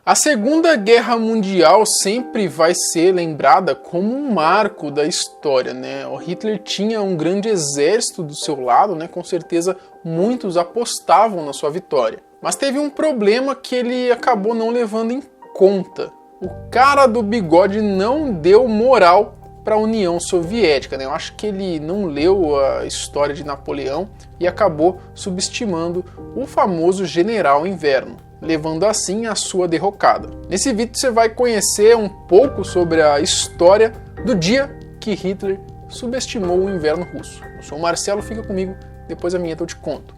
A Segunda Guerra Mundial sempre vai ser lembrada como um marco da história, né? O Hitler tinha um grande exército do seu lado, né? Com certeza muitos apostavam na sua vitória. Mas teve um problema que ele acabou não levando em conta. O cara do bigode não deu moral para a União Soviética, né? Eu acho que ele não leu a história de Napoleão e acabou subestimando o famoso General Inverno, levando assim a sua derrocada. Nesse vídeo você vai conhecer um pouco sobre a história do dia que Hitler subestimou o inverno russo. Eu sou o Marcelo, fica comigo, depois da vinheta eu te conto.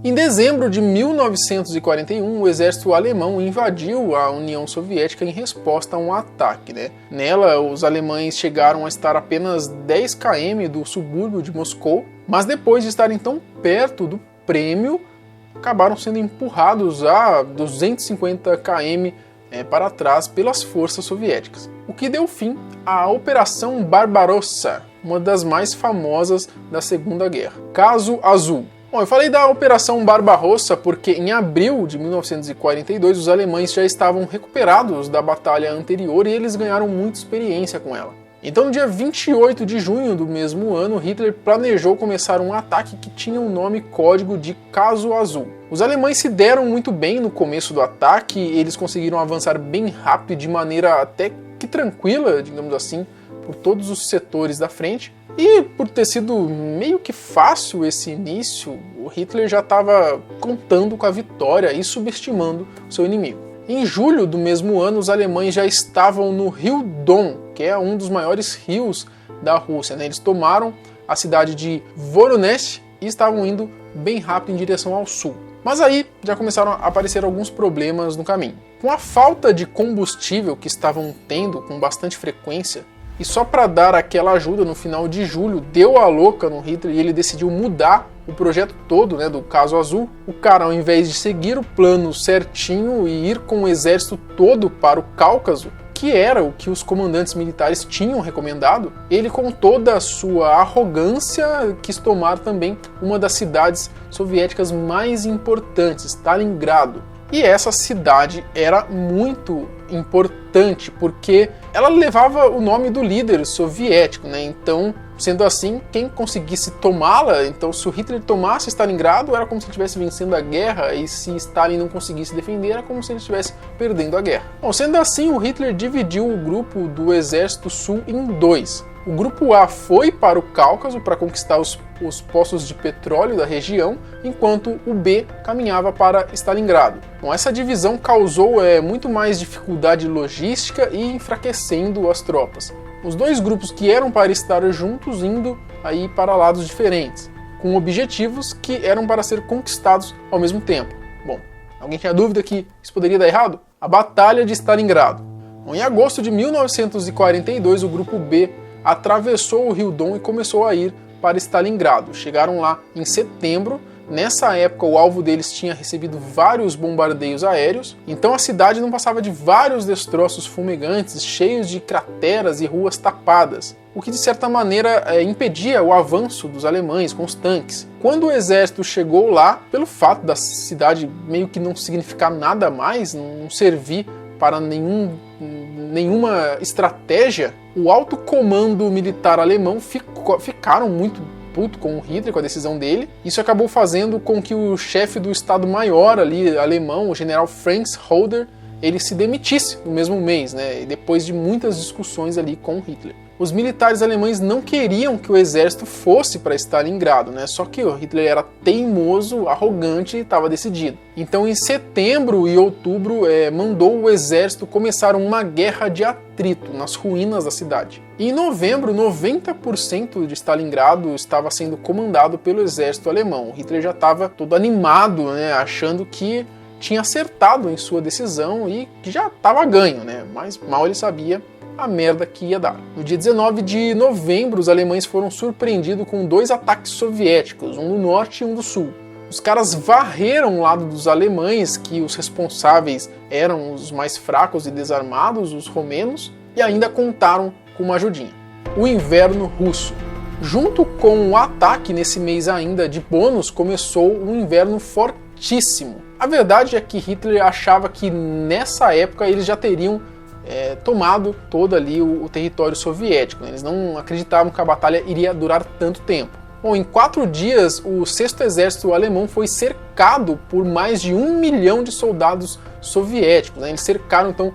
Em dezembro de 1941, o exército alemão invadiu a União Soviética em resposta a um ataque, né? Nela, os alemães chegaram a estar apenas 10 km do subúrbio de Moscou, mas depois de estarem tão perto do prêmio, acabaram sendo empurrados a 250 km para trás pelas forças soviéticas, o que deu fim à Operação Barbarossa, uma das mais famosas da Segunda Guerra. Caso Azul. Bom, eu falei da Operação Barbarossa porque em abril de 1942 os alemães já estavam recuperados da batalha anterior e eles ganharam muita experiência com ela. Então no dia 28 de junho do mesmo ano, Hitler planejou começar um ataque que tinha o nome código de Caso Azul. Os alemães se deram muito bem no começo do ataque, eles conseguiram avançar bem rápido, de maneira até que tranquila, digamos assim, por todos os setores da frente. E por ter sido meio que fácil esse início, o Hitler já estava contando com a vitória e subestimando seu inimigo. Em julho do mesmo ano, os alemães já estavam no rio Don, que é um dos maiores rios da Rússia, né? Eles tomaram a cidade de Voronezh e estavam indo bem rápido em direção ao sul. Mas aí já começaram a aparecer alguns problemas no caminho. Com a falta de combustível que estavam tendo com bastante frequência, e só para dar aquela ajuda, no final de julho, deu a louca no Hitler e ele decidiu mudar o projeto todo, né, do Caso Azul. O cara, ao invés de seguir o plano certinho e ir com o exército todo para o Cáucaso, que era o que os comandantes militares tinham recomendado, ele, com toda a sua arrogância, quis tomar também uma das cidades soviéticas mais importantes, Stalingrado. E essa cidade era muito importante porque ela levava o nome do líder soviético, né? Então, sendo assim, quem conseguisse tomá-la, então se o Hitler tomasse Stalingrado, era como se ele estivesse vencendo a guerra, e se Stalin não conseguisse defender, era como se ele estivesse perdendo a guerra. Bom, sendo assim, o Hitler dividiu o grupo do Exército Sul em dois. O grupo A foi para o Cáucaso para conquistar os poços de petróleo da região, enquanto o B caminhava para Stalingrado. Bom, essa divisão causou muito mais dificuldade logística e enfraquecendo as tropas. Os dois grupos que eram para estar juntos indo aí para lados diferentes, com objetivos que eram para ser conquistados ao mesmo tempo. Bom, alguém tinha dúvida que isso poderia dar errado? A Batalha de Stalingrado. Bom, em agosto de 1942, o grupo B atravessou o rio Don e começou a ir para Stalingrado. Chegaram lá em setembro. Nessa época, o alvo deles tinha recebido vários bombardeios aéreos, então a cidade não passava de vários destroços fumegantes, cheios de crateras e ruas tapadas, o que de certa maneira impedia o avanço dos alemães com os tanques. Quando o exército chegou lá, pelo fato da cidade meio que não significar nada mais, não servir para nenhuma estratégia, o alto comando militar alemão ficaram muito puto com o Hitler, com a decisão dele. Isso acabou fazendo com que o chefe do Estado-Maior ali, alemão, o general Franz Halder, ele se demitisse no mesmo mês, né, depois de muitas discussões ali com Hitler. Os militares alemães não queriam que o exército fosse para Stalingrado, né? Só que o Hitler era teimoso, arrogante e estava decidido. Então, em setembro e outubro, mandou o exército começar uma guerra de atrito nas ruínas da cidade. E em novembro, 90% de Stalingrado estava sendo comandado pelo exército alemão. O Hitler já estava todo animado, né? Achando que tinha acertado em sua decisão e que já estava ganho, né? Mas mal ele sabia a merda que ia dar. No dia 19 de novembro, os alemães foram surpreendidos com 2 ataques soviéticos, um do norte e um do sul. Os caras varreram o lado dos alemães, que os responsáveis eram os mais fracos e desarmados, os romenos, e ainda contaram com uma ajudinha: o inverno russo. Junto com o ataque nesse mês ainda de bônus, começou um inverno fortíssimo. A verdade é que Hitler achava que nessa época eles já teriam tomado todo ali o território soviético, né? Eles não acreditavam que a batalha iria durar tanto tempo. Bom, em 4 dias, o 6º Exército Alemão foi cercado por mais de 1 milhão de soldados soviéticos, né? Eles cercaram, então,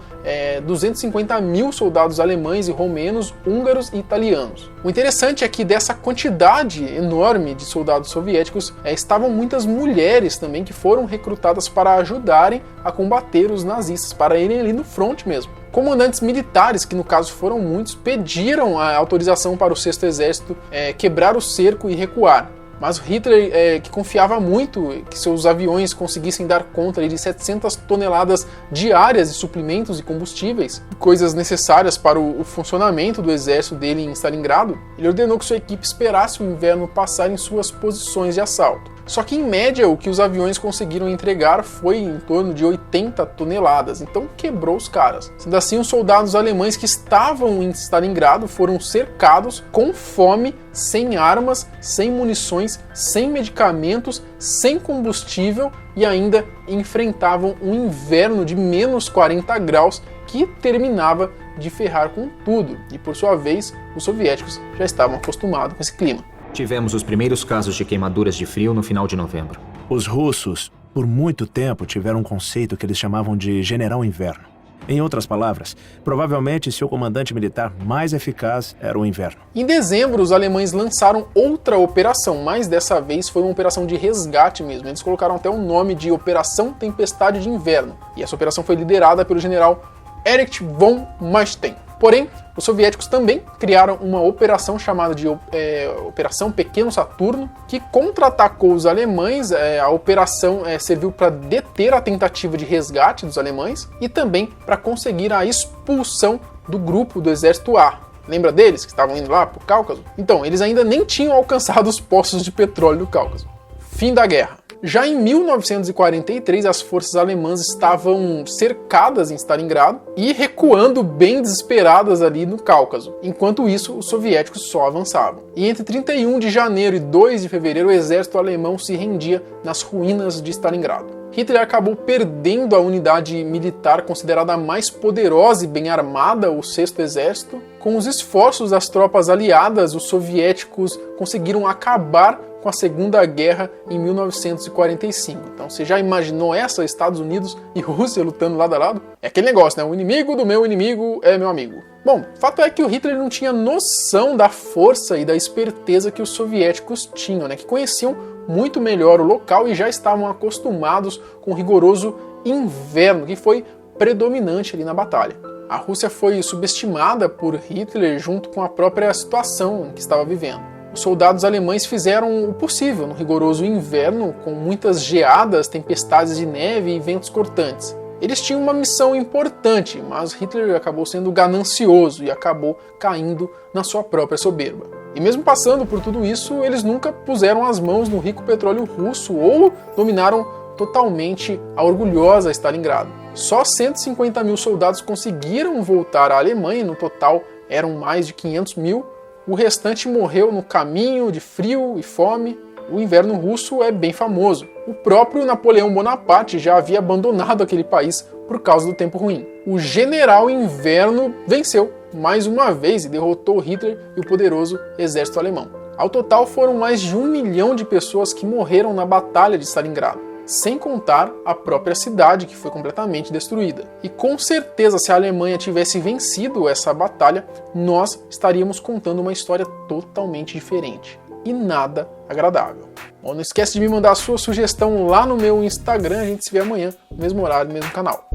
250 mil soldados alemães e romenos, húngaros e italianos. O interessante é que dessa quantidade enorme de soldados soviéticos, estavam muitas mulheres também que foram recrutadas para ajudarem a combater os nazistas, para irem ali no front mesmo. Comandantes militares, que no caso foram muitos, pediram a autorização para o 6º Exército quebrar o cerco e recuar. Mas Hitler, que confiava muito que seus aviões conseguissem dar conta de 700 toneladas diárias de suprimentos e combustíveis, coisas necessárias para o funcionamento do exército dele em Stalingrado, ele ordenou que sua equipe esperasse o inverno passar em suas posições de assalto. Só que, em média, o que os aviões conseguiram entregar foi em torno de 80 toneladas, então quebrou os caras. Sendo assim, os soldados alemães que estavam em Stalingrado foram cercados com fome, sem armas, sem munições, sem medicamentos, sem combustível e ainda enfrentavam um inverno de menos 40 graus que terminava de ferrar com tudo. E, por sua vez, os soviéticos já estavam acostumados com esse clima. Tivemos os primeiros casos de queimaduras de frio no final de novembro. Os russos, por muito tempo, tiveram um conceito que eles chamavam de General Inverno. Em outras palavras, provavelmente seu comandante militar mais eficaz era o inverno. Em dezembro, os alemães lançaram outra operação, mas dessa vez foi uma operação de resgate mesmo. Eles colocaram até o nome de Operação Tempestade de Inverno. E essa operação foi liderada pelo general Erich von Manstein. Porém, os soviéticos também criaram uma operação chamada de Operação Pequeno Saturno, que contra-atacou os alemães. A operação serviu para deter a tentativa de resgate dos alemães e também para conseguir a expulsão do grupo do Exército A. Lembra deles que estavam indo lá para o Cáucaso? Então, eles ainda nem tinham alcançado os poços de petróleo do Cáucaso. Fim da guerra. Já em 1943, as forças alemãs estavam cercadas em Stalingrado e recuando bem desesperadas ali no Cáucaso. Enquanto isso, os soviéticos só avançavam. E entre 31 de janeiro e 2 de fevereiro, o exército alemão se rendia nas ruínas de Stalingrado. Hitler acabou perdendo a unidade militar considerada a mais poderosa e bem armada, o 6º Exército. Com os esforços das tropas aliadas, os soviéticos conseguiram acabar com a Segunda Guerra em 1945. Então você já imaginou essa, Estados Unidos e Rússia lutando lado a lado? É aquele negócio, né? O inimigo do meu inimigo é meu amigo. Bom, fato é que o Hitler não tinha noção da força e da esperteza que os soviéticos tinham, né? Que conheciam muito melhor o local e já estavam acostumados com o rigoroso inverno que foi predominante ali na batalha. A Rússia foi subestimada por Hitler junto com a própria situação em que estava vivendo. Os soldados alemães fizeram o possível no rigoroso inverno, com muitas geadas, tempestades de neve e ventos cortantes. Eles tinham uma missão importante, mas Hitler acabou sendo ganancioso e acabou caindo na sua própria soberba. E mesmo passando por tudo isso, eles nunca puseram as mãos no rico petróleo russo ou dominaram totalmente a orgulhosa Stalingrado. Só 150 mil soldados conseguiram voltar à Alemanha, no total eram mais de 500 mil. O restante morreu no caminho de frio e fome. O inverno russo é bem famoso. O próprio Napoleão Bonaparte já havia abandonado aquele país por causa do tempo ruim. O general Inverno venceu mais uma vez e derrotou Hitler e o poderoso exército alemão. Ao total foram mais de 1 milhão de pessoas que morreram na Batalha de Stalingrado, sem contar a própria cidade, que foi completamente destruída. E com certeza, se a Alemanha tivesse vencido essa batalha, nós estaríamos contando uma história totalmente diferente e nada agradável. Bom, não esquece de me mandar a sua sugestão lá no meu Instagram. A gente se vê amanhã, no mesmo horário, no mesmo canal.